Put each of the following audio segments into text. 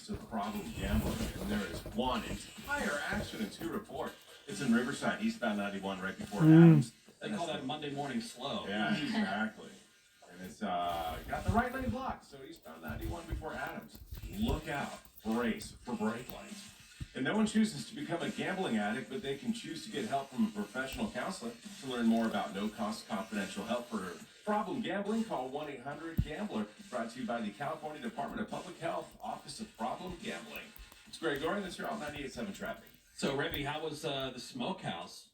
Office of Problem Gambling, and there is one entire accident to report. It's in Riverside, eastbound 91, right before Adams. They call that Monday morning slow. Yeah, exactly. And it's got the right lane blocked, so eastbound 91 before Adams. Look out, brace for brake lights. And no one chooses to become a gambling addict, but they can choose to get help from a professional counselor. To learn more about no-cost confidential help for problem gambling, call 1-800-GAMBLER, brought to you by the California Department of Public Health, Office of Problem Gambling. It's Greg Goring, that's your Alt 98.7 traffic. So, Revy, how was the smokehouse?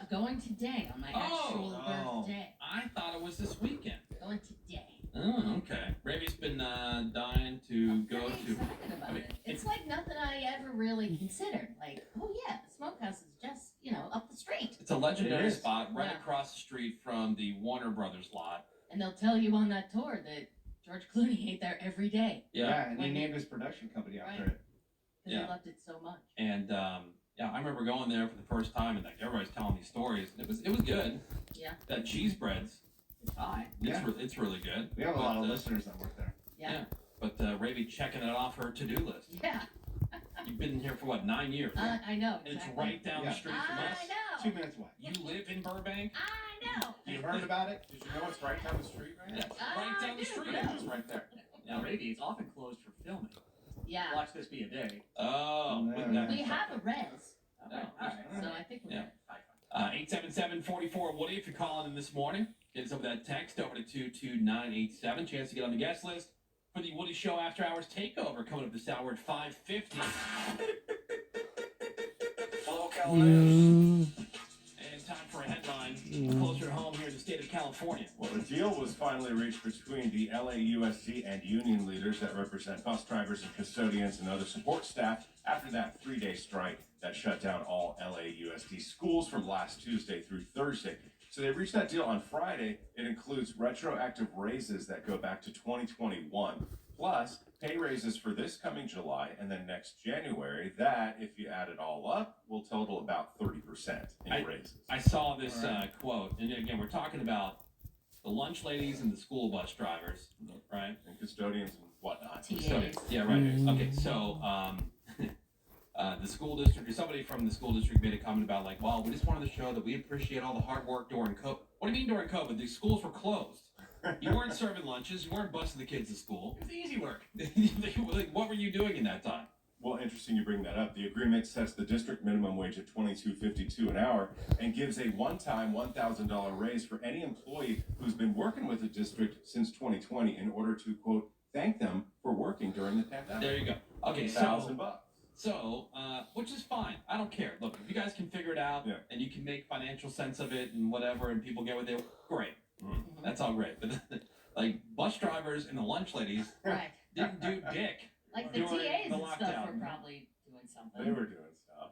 Going today on my actual birthday. I thought it was this weekend. Going today. Oh, okay. Revy's been dying to go I'm to. excited about it. It's like nothing I ever really considered. Like, oh yeah, the smokehouse is just, up the street. It's a legendary spot right across the street from the Warner Brothers lot. And they'll tell you on that tour that George Clooney ate there every day. Yeah, and he named his production company after it. Because he loved it so much. And I remember going there for the first time, and like everybody's telling these stories. And it was good. Yeah. That cheese breads. It's fine. It's really good. We have a lot of listeners that work there. Yeah. But Ravy checking it off her to-do list. Yeah. You've been here for what, 9 years? I know. Exactly. It's right down the street from us. I know. 2 minutes away. You live in Burbank? I know. You heard about it? Did you know it's right down the street, right? Yeah, right down the street. Yeah, it's right there. Now, Ravy, it's often closed for filming. Yeah. Watch this be a day. Oh. We have a res. Oh, all right. So I think we're good. 877-44 Woody, if you're calling in this morning, get us over that text over to 22987. Chance to get on the guest list for the Woody Show After Hours Takeover coming up this hour at 5:50. Hello, Cavaliers. And time for a headline closer to home here in the state of California. Well, the deal was finally reached between the LAUSD and union leaders that represent bus drivers and custodians and other support staff after that 3-day strike that shut down all LAUSD schools from last Tuesday through Thursday. So they reached that deal on Friday. It includes retroactive raises that go back to 2021, plus pay raises for this coming July and then next January. That, if you add it all up, will total about 30% in raises. I saw this quote, and again, we're talking about the lunch ladies and the school bus drivers, right? And custodians and whatnot. Custodians. Yeah, right. Okay, so the school district, or somebody from the school district made a comment about like, well, we just wanted to show that we appreciate all the hard work during COVID. What do you mean during COVID? The schools were closed. You weren't serving lunches. You weren't busing the kids to school. It was easy work. Like, what were you doing in that time? Well, interesting you bring that up. The agreement sets the district minimum wage at $22.52 an hour and gives a one-time $1,000 raise for any employee who's been working with the district since 2020 in order to, quote, thank them for working during the pandemic. There you go. Okay, $1,000. So, which is fine. I don't care. Look, if you guys can figure it out and you can make financial sense of it and whatever, and people get what they great. That's all great. But like bus drivers and the lunch ladies didn't do dick. Like the TAs the and lockdown. stuff were probably doing something. They were doing stuff.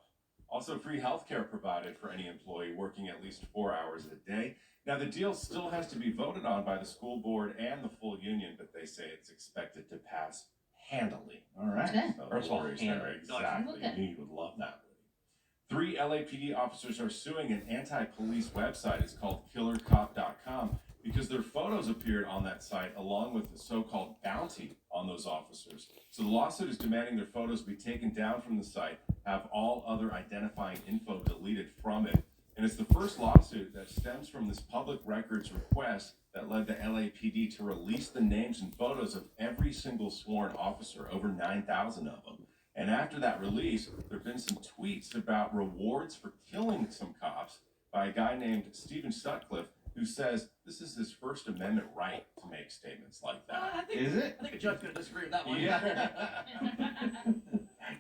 Also, free health care provided for any employee working at least 4 hours a day. Now, the deal still has to be voted on by the school board and the full union, but they say it's expected to pass handily. All right. Okay. So First of all, exactly. Okay. You would love that. 3 LAPD officers are suing an anti-police website. It's called killercop.com because their photos appeared on that site along with the so-called bounty on those officers. So the lawsuit is demanding their photos be taken down from the site, have all other identifying info deleted from it. And it's the first lawsuit that stems from this public records request that led the LAPD to release the names and photos of every single sworn officer, over 9,000 of them. And after that release, there have been some tweets about rewards for killing some cops by a guy named Stephen Sutcliffe, who says this is his First Amendment right to make statements like that. Is it? I think a judge's going to disagree with that one. Yeah.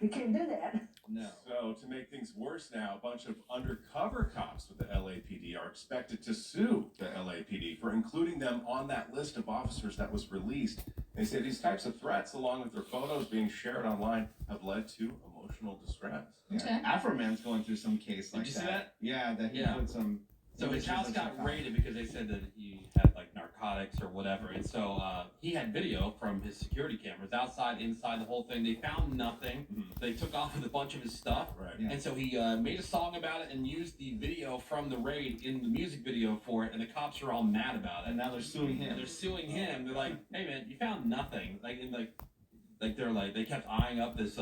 You can't do that. No. So to make things worse now, a bunch of undercover cops with the LAPD are expected to sue the LAPD for including them on that list of officers that was released. They say these types of threats, along with their photos being shared online, have led to emotional distress. Okay. Afro Man's going through some case like Did you see that? Yeah, that he put some. So his house images got of raided because they said that he had like narcotics or whatever. And so he had video from his security cameras outside, inside, the whole thing. They found nothing. They took off with a bunch of his stuff. Right. Yeah. And so he made a song about it and used the video from the raid in the music video for it. And the cops are all mad about it. And now they're suing him. And they're suing him. They're like, hey man, you found nothing. Like, they kept eyeing up this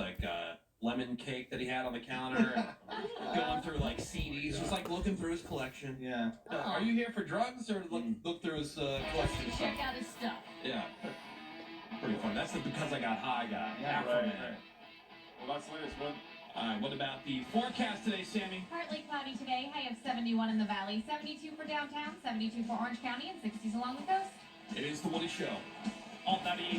lemon cake that he had on the counter, and going through like CDs, just like looking through his collection. Yeah. Are you here for drugs or look through his collection of stuff? Check out his stuff. Yeah. Pretty fun. That's the because I got high guy. Yeah, Afro right, Man. right. Well, that's the latest one. All right. What about the forecast today, Sammy? Partly cloudy today, high of 71 in the valley, 72 for downtown, 72 for Orange County, and 60s along the coast. It is the Woody Show. All 98.